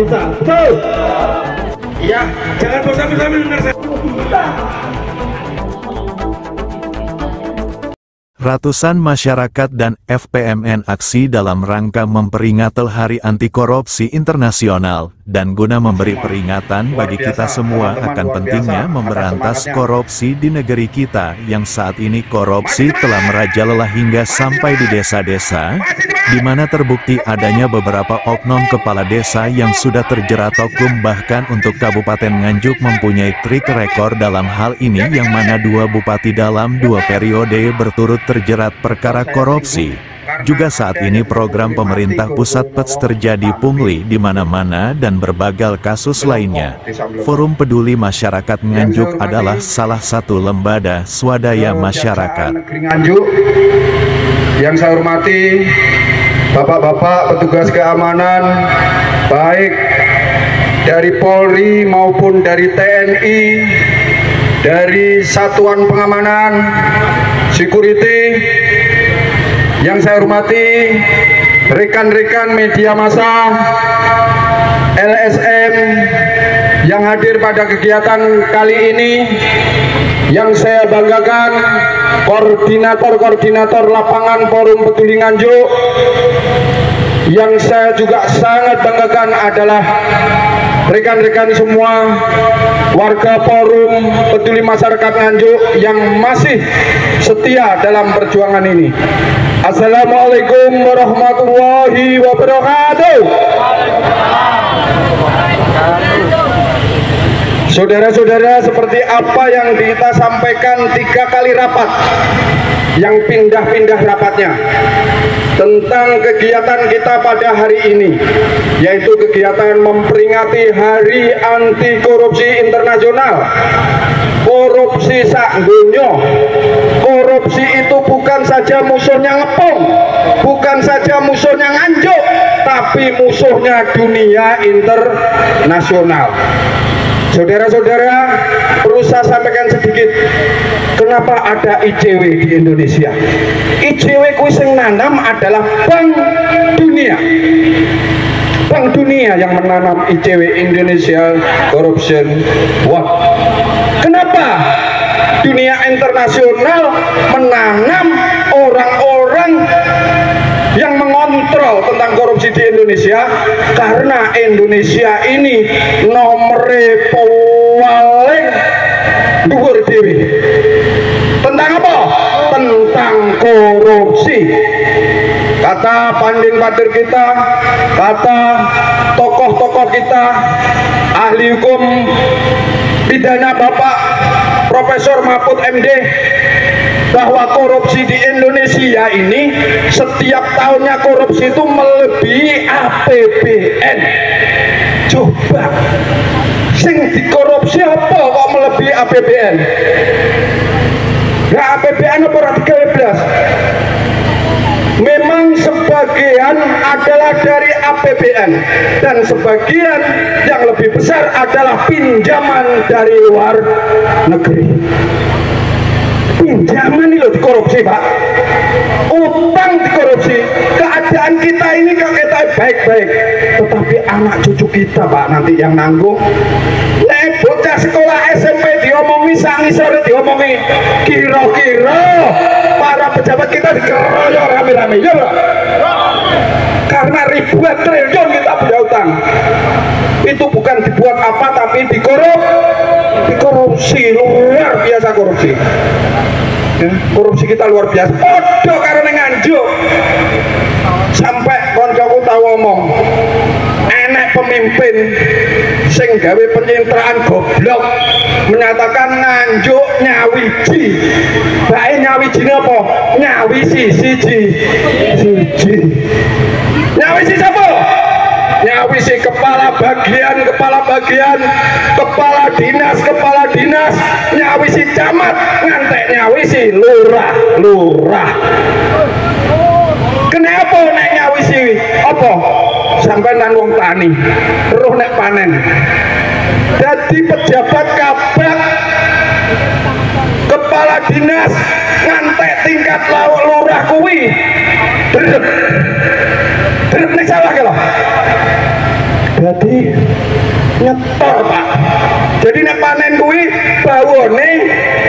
Rosa. Betul? Iya, jangan bosan-bosan mendengar saya. Ratusan masyarakat dan FPMN aksi dalam rangka memperingati Hari Anti Korupsi Internasional dan guna memberi peringatan bagi kita semua akan pentingnya memberantas korupsi di negeri kita yang saat ini korupsi telah merajalela hingga sampai di desa-desa, di mana terbukti adanya beberapa oknum kepala desa yang sudah terjerat hukum. Bahkan untuk Kabupaten Nganjuk mempunyai trik rekor dalam hal ini, yang mana 2 bupati dalam 2 periode berturut terjerat perkara korupsi. Juga saat ini program pemerintah pusat PETS terjadi pungli di mana-mana dan berbagai kasus lainnya. Forum Peduli Masyarakat Nganjuk adalah salah satu lembaga swadaya masyarakat. Nganjuk, yang saya hormati Bapak-bapak petugas keamanan, baik dari Polri maupun dari TNI, dari Satuan Pengamanan, Security, yang saya hormati rekan-rekan media massa, LSM yang hadir pada kegiatan kali ini, yang saya banggakan koordinator-koordinator lapangan Forum Peduli Nganjuk. Yang saya juga sangat banggakan adalah rekan-rekan semua warga Forum Peduli Masyarakat Nganjuk yang masih setia dalam perjuangan ini. Assalamualaikum warahmatullahi wabarakatuh. Saudara-saudara, seperti apa yang kita sampaikan 3 kali rapat, yang pindah-pindah rapatnya, tentang kegiatan kita pada hari ini, yaitu kegiatan memperingati Hari Anti Korupsi Internasional. Korupsi sak donya. Korupsi itu bukan saja musuhnya Ngepung, bukan saja musuhnya Nganjuk, tapi musuhnya dunia internasional. Saudara-saudara, perlu saya sampaikan sedikit, kenapa ada ICW di Indonesia. ICW kuwi sing nanam adalah Bank Dunia. Bank Dunia yang menanam ICW, Indonesia Corruption Watch. Kenapa dunia internasional menanam orang-orang yang mengontrol tentang korupsi di Indonesia? Karena Indonesia ini nomere paling dhuwur dhewe. Tentang apa? Tentang korupsi. Kata panding padir kita, kata tokoh-tokoh kita, ahli hukum pidana Bapak Profesor Mahfud MD, bahwa korupsi di Indonesia ini setiap tahunnya korupsi itu melebihi APBN. Coba, sing dikorupsi apa kok melebihi APBN? Nah, APBN apa ora 13? Memang sebagian adalah dari APBN dan sebagian yang lebih besar adalah pinjaman dari luar negeri. Pinjaman ini loh dikorupsi, Pak. Utang dikorupsi. Keadaan kita ini kalau kita baik-baik, tetapi anak cucu kita, Pak, nanti yang nanggung. Nek bocah sekolah SMP diomongi, sangisore diomongi, kira-kira para pejabat kita dikeroyok rame-rame, ya Pak? Karena ribuan triliun kita punya utang. Itu bukan dibuat apa, tapi dikorupsi, luar biasa korupsi. Ya, korupsi kita luar biasa. Podo karena Nganjuk. Sampai koncoku tahu ngomong, enek pemimpin sing gawe pencitraan goblok menyatakan Nganjuk nyawiji. Bae nyawiji apa? Nyawisi siji. Nyawisi siapa? Nyawisi kepala bagian, kepala dinas, nyawisi camat, ngantek nyawisi lurah. Kenapa nek nyawisi apa? Sampai nang wong tani, roh nek panen. Jadi pejabat kabak, kepala dinas, ngantek tingkat lurah kuwi. Drep nek sawah ke lho. Jadi nyetor Pak. Jadi nek panen kuwi bawone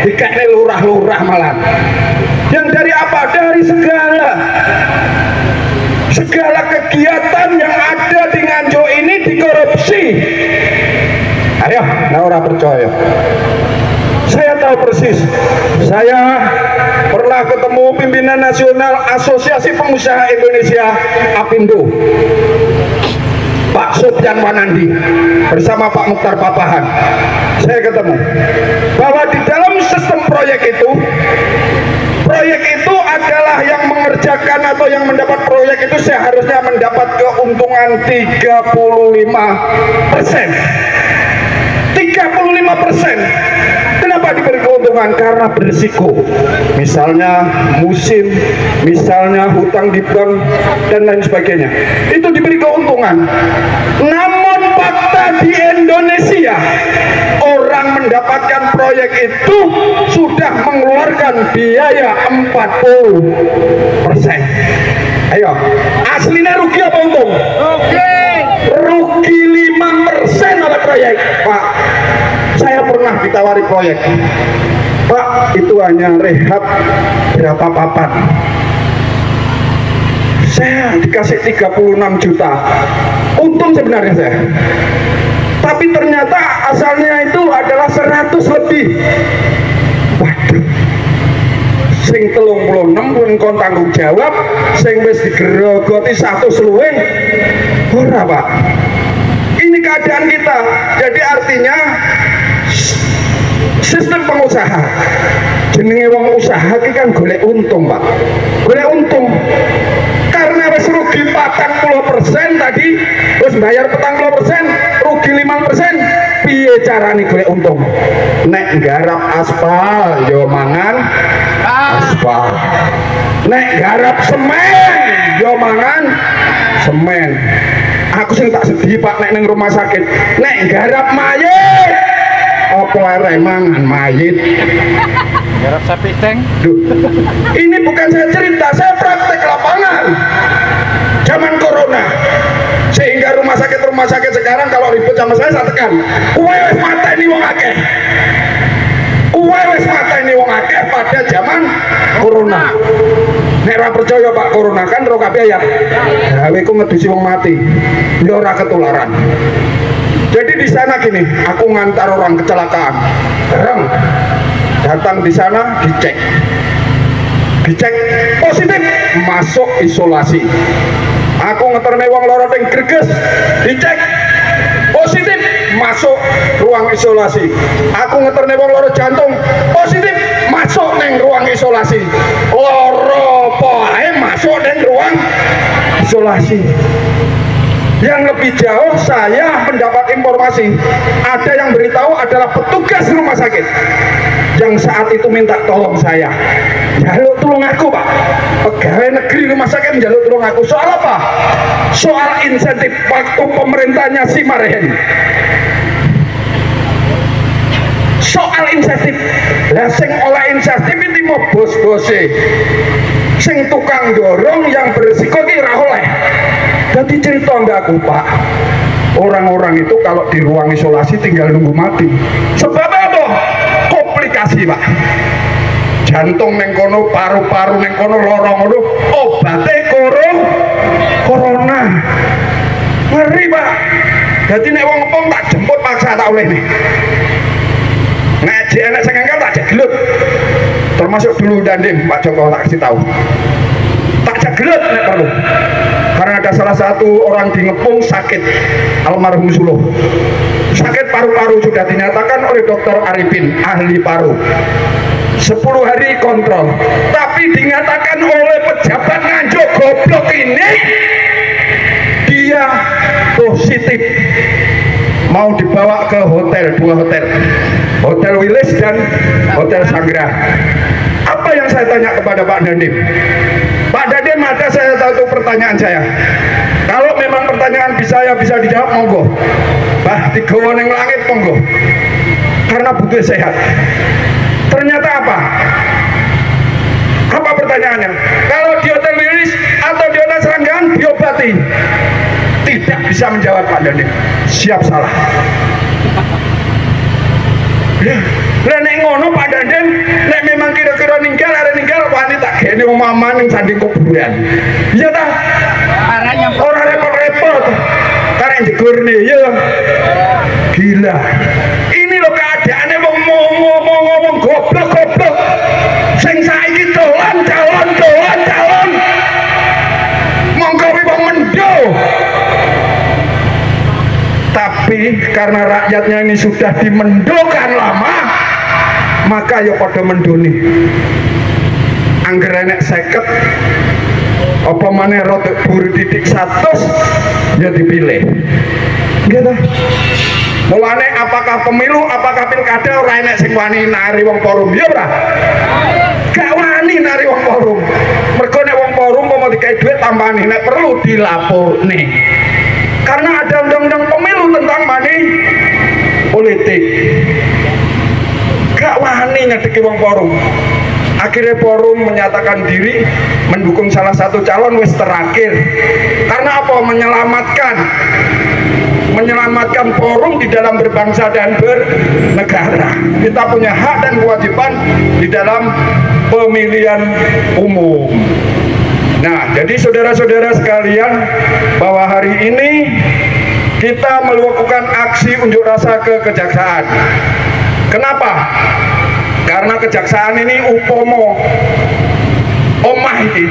dikekne lurah-lurah malah. Yang dari apa? Dari segala kegiatan yang ada di Nganjuk ini dikorupsi. Ayo, nah orang percaya. Saya tahu persis. Saya pernah ketemu pimpinan nasional Asosiasi Pengusaha Indonesia APindo, Pak Sofyan Wanandi bersama Pak Mukhtar Papahan. Saya ketemu bahwa di dalam sistem proyek itu adalah yang mengerjakan atau yang mendapat proyek itu seharusnya mendapat keuntungan 35%. 35%. Kenapa diberi keuntungan? Karena berisiko. Misalnya musim, misalnya hutang di bank dan lain sebagainya. Itu diberi keuntungan. Namun fakta di Indonesia, orang mendapatkan proyek itu sudah mengeluarkan biaya 40%. Ayo, aslinya rugi apa untung? Rugi 5% oleh proyek. Pak, saya pernah ditawari proyek. Pak, itu hanya rehab berapa papan. Saya dikasih 36 juta. Untung sebenarnya saya. Tapi ternyata asalnya itu adalah 100 lebih. Waduh. Sing 36 pun kon tanggung jawab, sing wis digerogoti 100 luwih. Ora, Pak. Ini keadaan kita. Jadi artinya sistem pengusaha, jenenge wong usaha iki kan golek untung, Pak. Golek untung. Karena wis rugi 40% tadi, wis bayar 40%, rugi 5%, piye carane golek untung? Nek nggarap aspal yo mangan aspal. Nek garap semen yo mangan semen. Aku sing tak sedih Pak nek ning rumah sakit. Nek garap mayit apa arek mangan mayit. Garap sapi tank. Ini bukan saya cerita, saya praktek lapangan. Zaman corona. Sehingga rumah sakit sekarang kalau ribut sama saya tekan. Kowe wis mateni wong akeh. Kowe wis mateni wong akeh pada zaman corona. Nek ora percaya Pak corona kan ro kabeh ya. Gawe ku ngedusi wong mati. Ya ora ketularan. Jadi di sana gini, aku ngantar orang kecelakaan. Bareng datang di sana dicek positif, masuk isolasi. Aku ngeterne wong loro ning Greges, dicek positif, masuk ruang isolasi. Aku ngeterne wong loro jantung, positif, masuk ning ruang isolasi. Loro poe masuk ning ruang isolasi. Yang lebih jauh saya mendapat informasi ada yang beritahu adalah petugas rumah sakit yang saat itu minta tolong saya, jaluk tolong aku Pak, pegawai negeri rumah sakit jaluk tolong aku. Soal apa? Soal insentif waktu pemerintahnya si Marehen. Soal insentif lah, sing oleh insentif itu mau bos-bose, sing tukang dorong yang berisiko kira oleh. Jadi cerita mbak aku Pak, orang-orang itu kalau di ruang isolasi tinggal nunggu mati. Sebab apa? Komplikasi Pak. Jantung neng kono, paru-paru neng kono, lorong kono, obatnya corona. Ngeri Pak. Jadi nek wong ngepong tak jemput paksa tak oleh nih. Nek anak sengengkel tak jegelut. Termasuk dulu Dandim Pak Joko tak kasih tahu. Tak jegelut nek perlu. Karena ada salah satu orang di Ngepung sakit, almarhum Suluh. Sakit paru-paru sudah dinyatakan oleh Dr. Arifin, ahli paru. 10 hari kontrol, tapi dinyatakan oleh pejabat Nganjuk goblok ini dia positif. Mau dibawa ke hotel, 2 hotel, Hotel Wilis dan Hotel Sanggra. Apa yang saya tanya kepada Pak Dandim? Pak Dandim, ada saya satu pertanyaan saya. Kalau memang pertanyaan bisa dijawab, monggo. Bah, digawa ning langit monggo. Karena butuh sehat. Ternyata apa? Apa pertanyaannya? Kalau di Hotel Wilis atau di Hotel Seranggaan diobati? tidak bisa menjawab Pak Dandim. Siap salah. Lah nek ngono Pak Dandim, nek memang kira-kira ninggal wani tak gene omah ning sanding kuburan. Iya ta? Ora repot-repot. Karek jegurne ya. Gila. Ini loh keadaannya wong ngomong goblok. Sing saiki calon. Monggo wong mendo. Tapi karena rakyatnya ini sudah dimendokan lama, maka ya pada mendoni. Angger enek 50 apa maneh rodok buru titik 100 ya dipilih. Gitu. Mulane apakah pemilu, apakah pilkada ora enek sing wani nari wong forum ya ora? Gak wani nari wong forum. Mergo nek wong forum mau dikai duit tambani nek perlu dilaporne. Karena ada undang-undang pemilu tentang money politik. Gak wani nyedeki wong forum. Akhirnya forum menyatakan diri mendukung salah satu calon wis terakhir. Karena apa? Menyelamatkan forum di dalam berbangsa dan bernegara. Kita punya hak dan kewajiban di dalam pemilihan umum. Nah, jadi saudara-saudara sekalian, bahwa hari ini kita melakukan aksi unjuk rasa ke kejaksaan. Kenapa? Karena kejaksaan ini upomo omah iki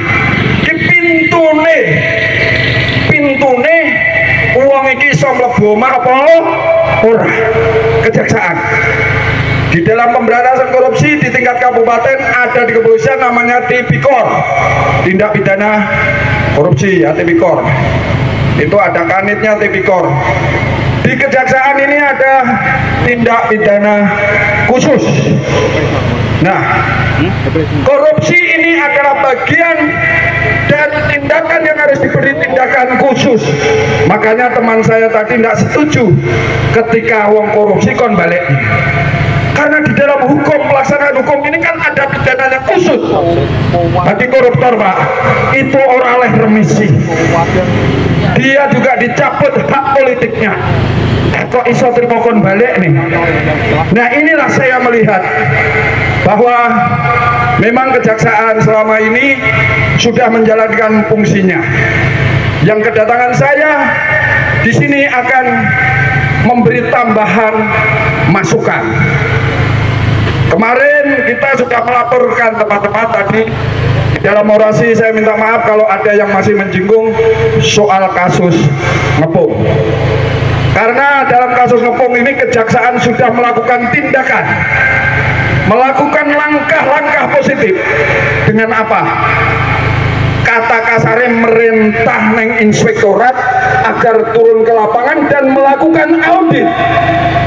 pintune uang iki iso mlebu omah apa ora? Kejaksaan. Di dalam pemberantasan korupsi di tingkat kabupaten ada di kepolisian namanya Tipikor, tindak pidana korupsi ya Tipikor. Itu ada kanitnya Tipikor. Di kejaksaan ini ada tindak pidana khusus. Nah, korupsi ini adalah bagian dari tindakan yang harus diberi tindakan khusus. Makanya teman saya tadi tidak setuju ketika wong korupsi kon balik. Karena di dalam hukum, pelaksanaan hukum ini kan ada pidananya khusus. Bagi koruptor Pak, itu orang oleh remisi. Dia juga dicabut hak politiknya. Kok iso terima kon balik nih. Nah, inilah saya melihat bahwa memang kejaksaan selama ini sudah menjalankan fungsinya. Yang kedatangan saya di sini akan memberi tambahan masukan. Kemarin kita sudah melaporkan teman-teman tadi di dalam orasi. Saya minta maaf kalau ada yang masih menyinggung soal kasus ngepung. Karena dalam kasus ngepung ini kejaksaan sudah melakukan tindakan, melakukan langkah-langkah positif. Dengan apa? Kata kasarnya merintah neng inspektorat agar turun ke lapangan dan melakukan audit.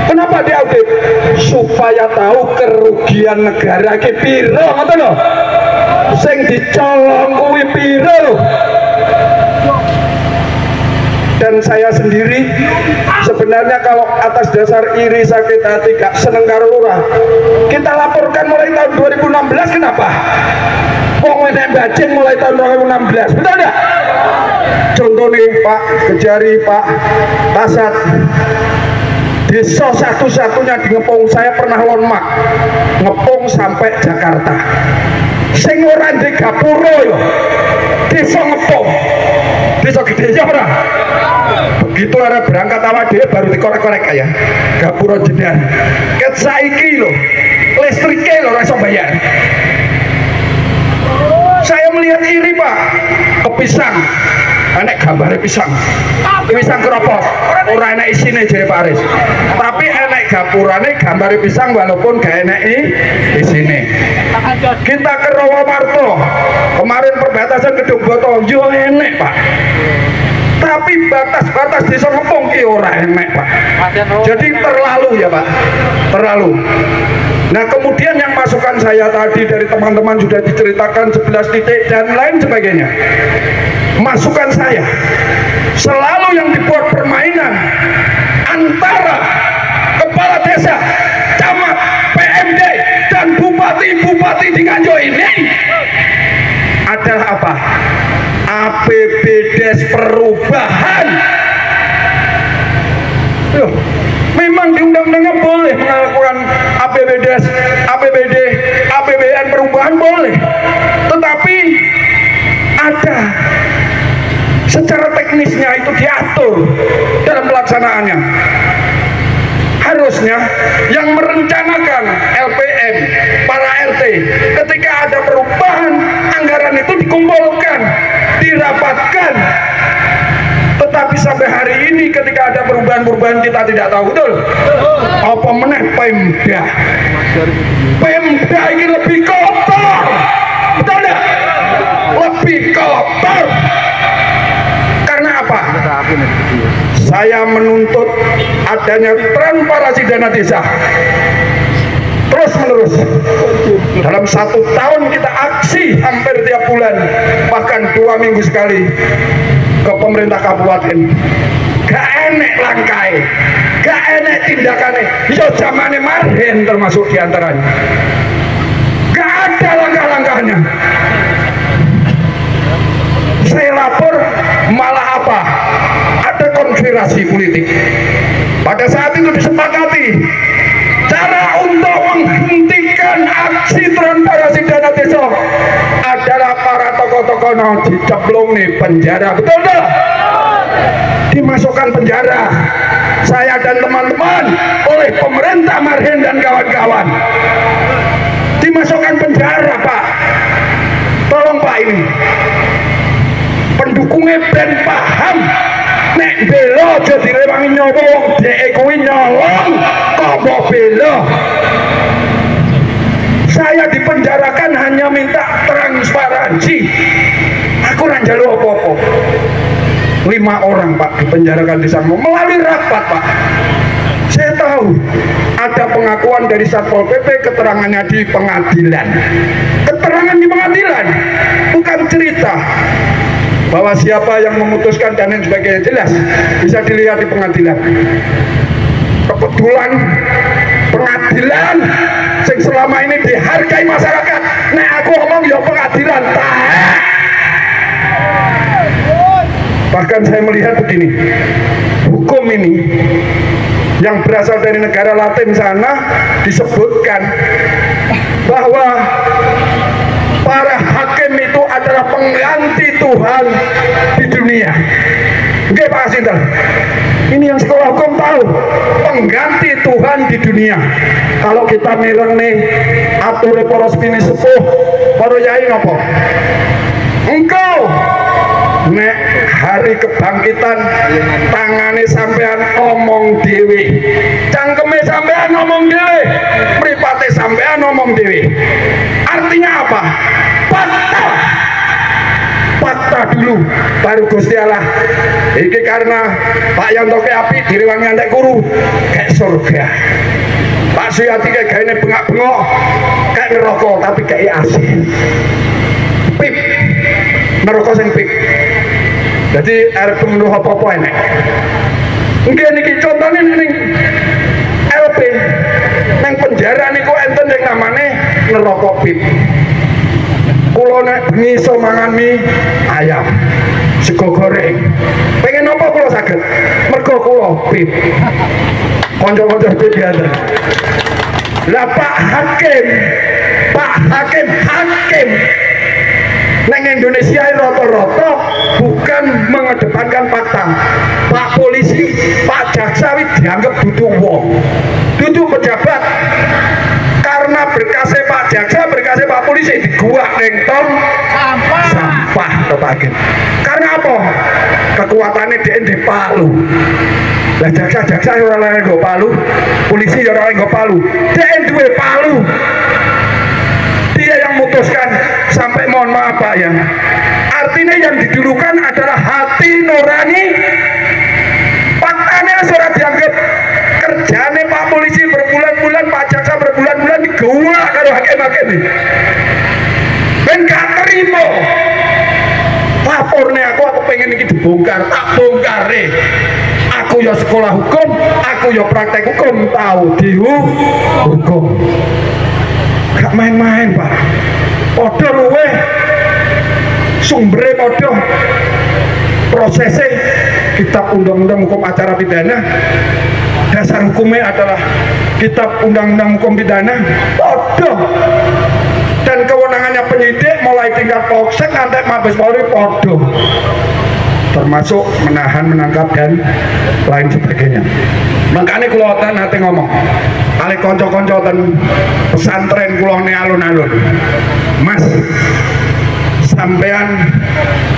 Kenapa diaudit? Supaya tahu kerugian negara ki piro, ngoten lho. Sing dicolong kuwi piro. Dan saya sendiri sebenarnya kalau atas dasar iri sakit hati gak seneng karo lurah, kita laporkan mulai tahun 2016. Kenapa? Wong enek bajing mulai tahun 2016, betul enggak? Contoh nih Pak Kejari, Pak Kasat, desa satu-satunya di Ngepung saya pernah lonmak Ngepung sampai Jakarta. Sing ora ndek gapura yo desa Ngepung, desa gede ya ora. Begitu arep berangkat awak dhewe baru dikorek-korek ya gapura jenengan. Ket saiki lho listrike lho ora iso bayar. Saya melihat iri Pak, ke pisang, enek gambarnya pisang keropos, orang enek isine jadi Pak Aris, tapi enek gapurane gambarnya pisang walaupun gak enek isine. Kita ke Rawamarto, kemarin perbatasan Gedung Boto, yo enek Pak, tapi batas-batas desa Ngepung ki ora enek Pak. Jadi terlalu ya Pak, terlalu. Nah kemudian yang masukan saya tadi dari teman-teman sudah diceritakan 11 titik dan lain sebagainya. Masukan saya selalu yang dibuat permainan antara kepala desa, camat, PMD dan bupati-bupati di Nganjuk ini adalah apa? APBDes perubahan Loh, memang di undang-undangnya boleh melakukan APBD, APBN perubahan boleh, tetapi ada secara teknisnya itu diatur dalam pelaksanaannya. Harusnya yang merencanakan LPM, para RT, ketika ada perubahan anggaran itu dikumpulkan, dirapatkan. Tetapi sampai hari ini ketika ada perubahan-perubahan kita tidak tahu, betul? Apa meneh Pemda? Pemda ini lebih kotor, betul tidak? Lebih kotor. Karena apa? Saya menuntut adanya transparansi dana desa terus menerus. Dalam 1 tahun kita aksi hampir tiap bulan, bahkan 2 minggu sekali ke pemerintah kabupaten. Gak enek langkai, gak enek tindakannya. Yo zamane Marhen termasuk diantaranya. Gak ada langkah-langkahnya. Saya lapor malah apa? Ada konspirasi politik. Pada saat itu disepakati cara untuk menghentikan aksi transparansi dana desa adalah para tokoh-tokoh yang diceplung nih penjara, betul tak? Dimasukkan penjara saya dan teman-teman oleh pemerintah Marhen dan kawan-kawan. Dimasukkan penjara, Pak. Tolong Pak, ini pendukungnya ben paham nek belo aja direwangi nyawa wong dhek kuwi nyolong kok mbok belo. Saya dipenjarakan hanya minta transparansi, aku ora njaluk apa-apa. 5 orang Pak dipenjarakan di sana melalui rapat Pak. Saya tahu ada pengakuan dari Satpol PP, keterangannya di pengadilan. Keterangan di pengadilan, bukan cerita bahwa siapa yang memutuskan dan lain sebagainya, jelas bisa dilihat di pengadilan. Kebetulan pengadilan yang selama ini dihargai masyarakat, nah aku ngomong ya pengadilan tahan. Bahkan saya melihat begini, hukum ini yang berasal dari negara Latin sana disebutkan bahwa para hakim itu adalah pengganti Tuhan di dunia. Oke Pak Sinter, ini yang sekolah hukum tahu, pengganti Tuhan di dunia. Kalau kita milih nih atur poros pini sepuh para yai ngopo, engkau nek hari kebangkitan tangane sampean omong dewi, cangkeme sampean omong dewi, mripate sampean omong dewi. Artinya apa? Fakta dulu baru Gusti Allah. Iki karena Pak Yanto ke api direwangi antek kuru kayak surga. Pak Suyati kayak gaene bengak-bengok kayak neraka tapi kayak asin. Pip neraka sing pip. Jadi arep menuh apa-apa enek. Nggih niki contone ning LP nang penjara niku enten yang namane neraka pip. Kulo nek bengi iso mangan mie ayam sego goreng. Pengen apa kulo saged? Mergo kulo pip. Kanca-kanca pip dianten. Lah Pak Hakim neng Indonesia rata-rata bukan mengedepankan fakta. Pak polisi, Pak jaksa dianggap duduk wong, duduk pejabat. Karena berkasnya Pak jaksa, berkasnya Pak polisi diguak neng tong sampah tepakin. Karena apa? Kekuatannya di Palu. Lah jaksa orang lain nggak Palu, polisi orang lain nggak Palu. Dia duwe Palu. Dia yang memutuskan sampai mohon maaf Pak ya. Artinya yang didulukan adalah hati nurani. Faktanya surat dianggap kerjanya Pak polisi berbulan-bulan, Pak jaksa berbulan-bulan digua kalau hakim-hakim ini. Ben gak terima. Lapornya aku pengen ini dibongkar, tak bongkar deh. Aku ya sekolah hukum, aku ya praktek hukum, tahu hukum. Gak main-main Pak. Podo luwe sumbernya podo, prosesnya kitab undang-undang hukum acara pidana dasar hukumnya adalah kitab undang-undang hukum pidana, podo. Dan kewenangannya penyidik mulai tingkat polsek sampai Mabes Polri podo, termasuk menahan, menangkap dan lain sebagainya. Makanya kalau nanti ngomong kali konco-konco pesantren kulon ini alun-alun, Mas, sampean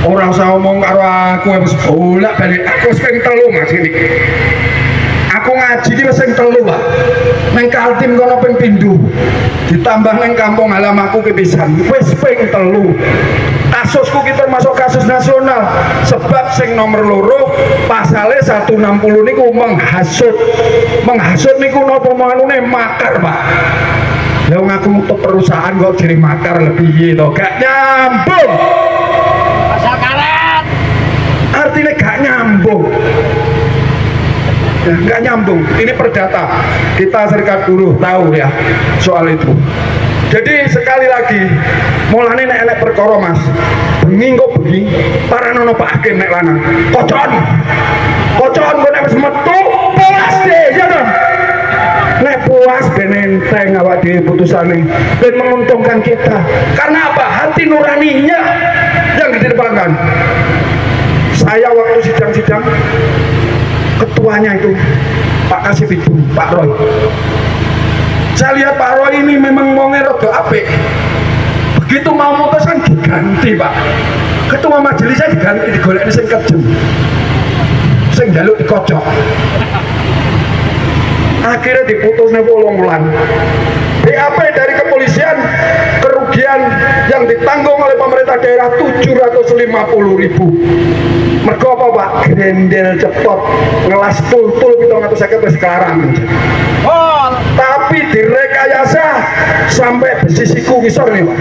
orang usah ngomong karo aku wis bolak-balik, aku wis ping 3 Mas ini. Aku ngaji ki wis ping 3, Pak. Ning Kaltim kono ping 7. Ditambah ning kampung halamanku ki pisan, wis ping 3. Kasusku ki termasuk kasus nasional sebab sing nomor 2 pasale 160 niku menghasut. Menghasut niku napa manune makar, Pak. Lah ngaku untuk perusahaan kok jadi makar lebih to, gak nyambung. Pasal karet. Artinya gak nyambung. Ya, gak nyambung. Ini perdata. Kita serikat buruh tahu ya soal itu. Jadi sekali lagi, mulane nek enek perkara Mas, bengi kok bengi, paranono Pak Hakim nek lanang. Kocon kok nek wis metu puas deh, ya dong. Nek puas ben enteng awak dhewe putusane, ben menguntungkan kita. Karena apa? Hati nuraninya yang dikedepankan. Saya waktu sidang-sidang, ketuanya itu Pak Kasih itu, Pak Roy. Saya lihat Pak Roy ini memang mau ngerok apik. Begitu mau mutus kan diganti, Pak. Ketua majelisnya diganti, digolek ini sing kejem, sing jaluk dikocok. Akhirnya diputusnya 8 bulan. BAP dari kepolisian, kerugian yang ditanggung oleh pemerintah daerah 750.000. Mergo apa, Pak? Grendel cepot, ngelas tul-tul 750 sekarang. Oh, Tapi direkayasa sampai besi siku kisor nih, Pak.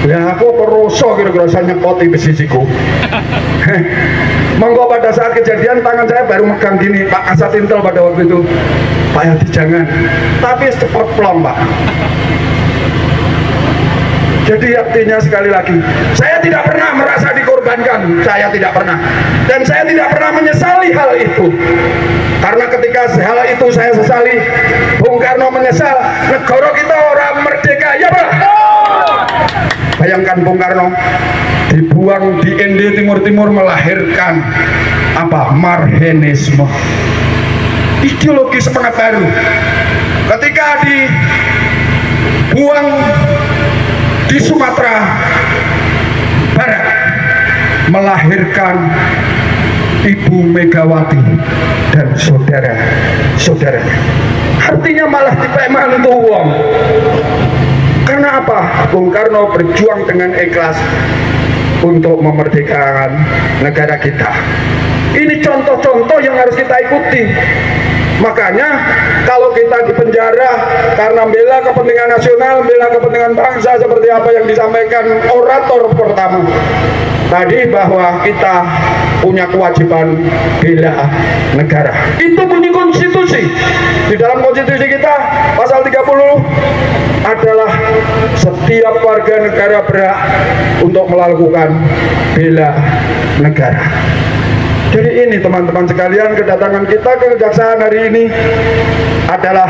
Ya aku peroso kira-kira saya nyepoti besi siku. Monggo pada saat kejadian tangan saya baru megang gini, Pak Kasat Intel pada waktu itu. Pak Yadi jangan, tapi cepat plong, Pak. Jadi artinya sekali lagi, saya tidak pernah merasa dikorbankan, saya tidak pernah. Dan saya tidak pernah menyesali hal itu. Karena ketika hal itu saya sesali, Bung Karno menyesal, negara kita orang merdeka, ya Pak. Bayangkan Bung Karno dibuang di Ende Timur-Timur melahirkan apa? Marhenisme. Ideologi semangat baru. Ketika dibuang di Sumatera Barat melahirkan Ibu Megawati dan saudara-saudara. Artinya malah dipeman itu uang. Karena apa? Bung Karno berjuang dengan ikhlas untuk memerdekakan negara kita. Ini contoh-contoh yang harus kita ikuti. Makanya kalau kita di penjara karena bela kepentingan nasional, bela kepentingan bangsa seperti apa yang disampaikan orator pertama tadi, bahwa kita punya kewajiban bela negara. Itu bunyi konstitusi. Di dalam konstitusi kita pasal 30 adalah setiap warga negara berhak untuk melakukan bela negara. Jadi ini teman-teman sekalian, kedatangan kita ke Kejaksaan hari ini adalah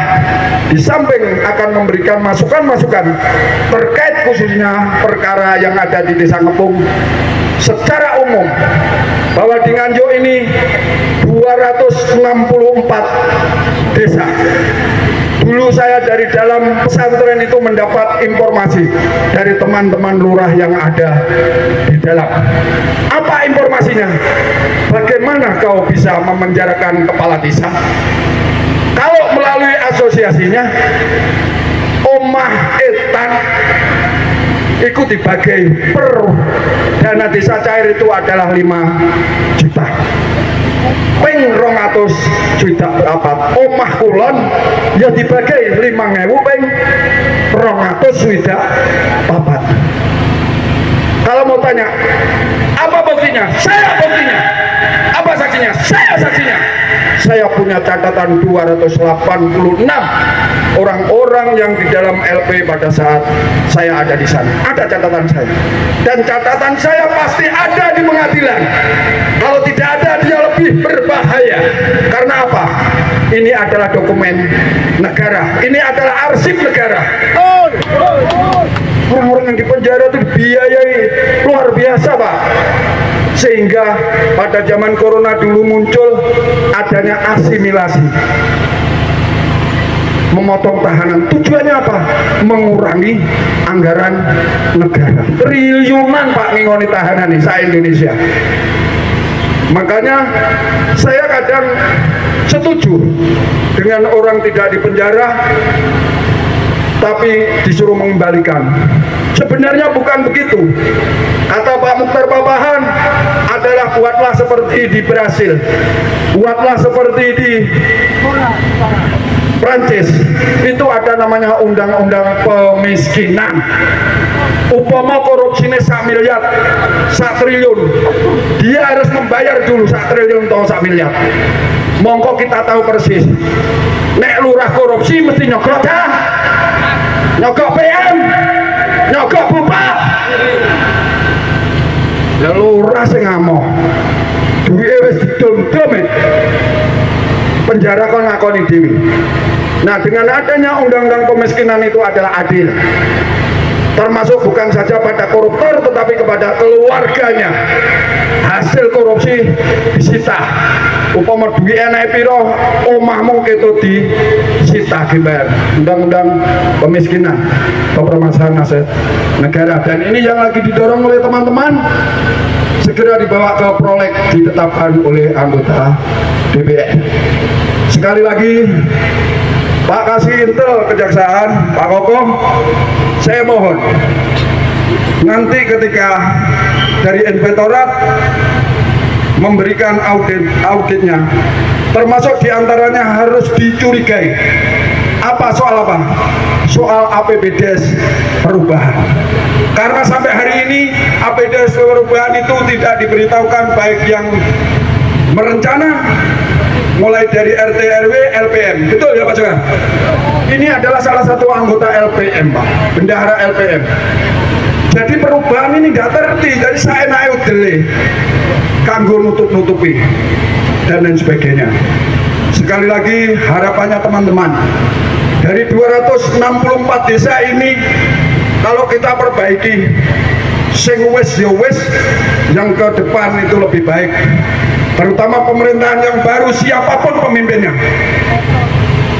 di samping akan memberikan masukan-masukan terkait khususnya perkara yang ada di Desa Ngepung secara umum, bahwa di Nganjuk ini 264 desa. Dulu saya dari dalam pesantren itu mendapat informasi dari teman-teman lurah yang ada di dalam. Apa informasinya? Bagaimana kau bisa memenjarakan kepala desa? Kalau melalui asosiasinya, omah etan itu dibagi per dana desa cair itu adalah 5 juta. Ping 200 juta berapa? Omah kulon ya dibagi 5.000 ping 200 juta papat. Kalau mau tanya, apa buktinya? Saya buktinya. Apa saksinya? Saya saksinya. Saya punya catatan 286 orang-orang yang di dalam LP pada saat saya ada di sana. Ada catatan saya. Dan catatan saya pasti ada di pengadilan. Kalau tidak ada, dia lebih berbahaya. Karena apa? Ini adalah dokumen negara, ini adalah arsip negara. Orang-orang yang di penjara itu dibiayai luar biasa, Pak. Sehingga pada zaman corona dulu muncul adanya asimilasi, memotong tahanan. Tujuannya apa? Mengurangi anggaran negara. Triliunan Pak ngingoni tahanan nih se-Indonesia. Makanya saya kadang setuju dengan orang tidak di penjara tapi disuruh mengembalikan. Sebenarnya bukan begitu. Kata Pak Mukhtar Papahan adalah buatlah seperti di Brasil, buatlah seperti di Prancis. Itu ada namanya undang-undang pemiskinan. Upama korupsinya 1 miliar, 1 triliun, dia harus membayar dulu 1 triliun atau 1 miliar. Mongko kita tahu persis, nek lurah korupsi mesti nyogok dah, nyogok PM, nyogok bupati. Lurah sing ngamoh, duwe wis didom-dom, penjara kon ngakoni dhewe. Nah, dengan adanya undang-undang pemiskinan itu adalah adil, termasuk bukan saja pada koruptor tetapi kepada keluarganya. Hasil korupsi disita, upama duit enek piro omahmu ketu disita dibayar. Undang-undang pemiskinan atau permasalahan aset negara, dan ini yang lagi didorong oleh teman-teman segera dibawa ke prolek, ditetapkan oleh anggota DPR. Sekali lagi Pak Kasih Intel Kejaksaan, Pak Koko, saya mohon nanti ketika dari Inspektorat memberikan auditnya, termasuk diantaranya harus dicurigai soal apa? Soal APBDes perubahan. Karena sampai hari ini APBDes perubahan itu tidak diberitahukan, baik yang merencana mulai dari RT RW LPM. Betul ya Pak Jokan? Ini adalah salah satu anggota LPM, Pak, bendahara LPM. Jadi perubahan ini nggak terti, jadi saya naik udele kanggo nutup-nutupi dan lain sebagainya. Sekali lagi harapannya teman-teman, dari 264 desa ini kalau kita perbaiki, sing wis ya wis, yang ke depan itu lebih baik, terutama pemerintahan yang baru, siapapun pemimpinnya.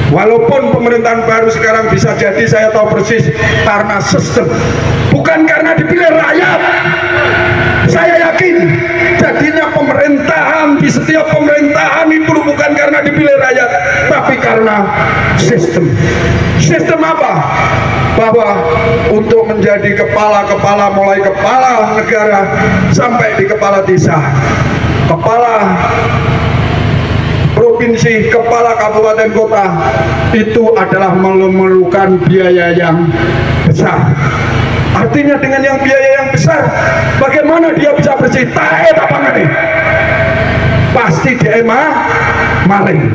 Walaupun pemerintahan baru sekarang bisa jadi, saya tahu persis, karena sistem, bukan karena dipilih rakyat. Saya yakin jadinya pemerintahan di setiap pemerintahan itu bukan karena dipilih rakyat, tapi karena sistem. Sistem apa? Bahwa untuk menjadi kepala-kepala, mulai kepala negara sampai di kepala desa, kepala provinsi, kepala kabupaten kota, itu adalah memerlukan biaya yang besar. Artinya dengan yang biaya yang besar, bagaimana dia bisa bersih? Tahe apa nih? Pasti dia maling.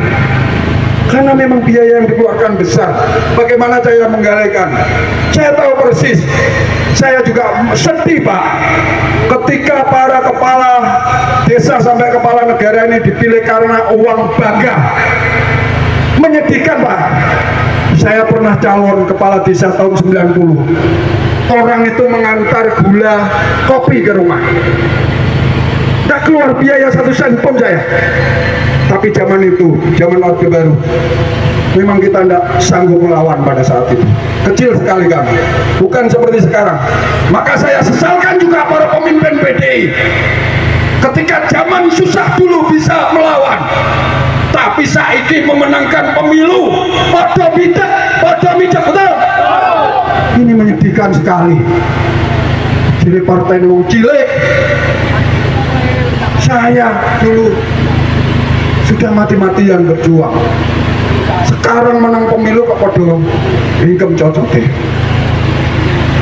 Karena memang biaya yang dikeluarkan besar. Bagaimana saya menggalaikan? Saya tahu persis. Saya juga sedih, Pak, ketika para kepala desa sampai kepala negara ini dipilih karena uang bangga. Menyedihkan, Pak. Saya pernah calon kepala desa tahun 90. Orang itu mengantar gula, kopi ke rumah. Tak keluar biaya 1 sen pun saya. Tapi zaman itu, zaman Orde Baru, memang kita tidak sanggup melawan pada saat itu. Kecil sekali kami, bukan seperti sekarang. Maka saya sesalkan juga para pemimpin PDI. Ketika zaman susah dulu bisa melawan, tapi saiki memenangkan pemilu, pada bidak, betul. Ini menyedihkan sekali. Jadi partai wong cilik, saya dulu sudah mati-matian berjuang. Sekarang menang pemilu kok podo hingkem cocok deh.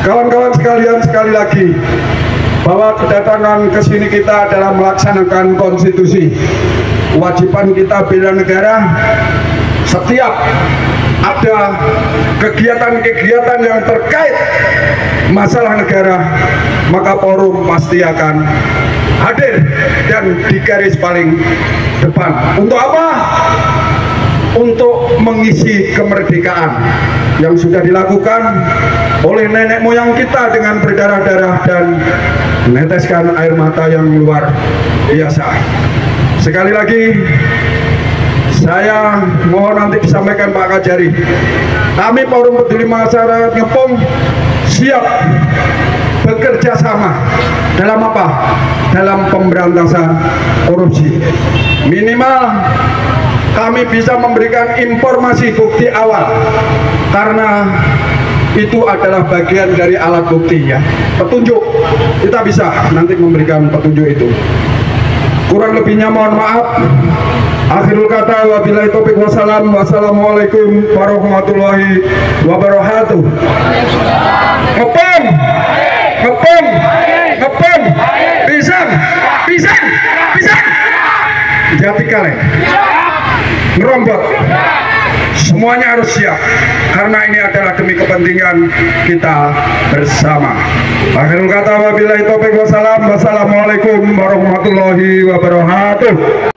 Kawan-kawan sekalian, sekali lagi bahwa kedatangan ke sini kita adalah melaksanakan konstitusi. Kewajiban kita bela negara. Setiap ada kegiatan-kegiatan yang terkait masalah negara, maka forum pasti akan hadir dan di garis paling depan. Untuk apa? Untuk kemerdekaan yang sudah dilakukan oleh nenek moyang kita dengan berdarah-darah dan meneteskan air mata yang luar biasa. Sekali lagi saya mohon nanti disampaikan Pak Kajari, kami Forum Peduli Masyarakat Ngepung siap bekerja sama dalam apa? Dalam pemberantasan korupsi. Minimal kami bisa memberikan informasi bukti awal, karena itu adalah bagian dari alat bukti ya. Petunjuk, kita bisa nanti memberikan petunjuk itu. Kurang lebihnya mohon maaf. Akhirul kata wabillahi taufiq wassalam. Wassalamualaikum warahmatullahi wabarakatuh. Ngepung, ngepung, ngepung, pisang, pisang, pisang. Jati kalian ngerombak, semuanya harus siap karena ini adalah demi kepentingan kita bersama. Akhirul kata wabillahi taufiq wassalam. Wassalamualaikum warahmatullahi wabarakatuh.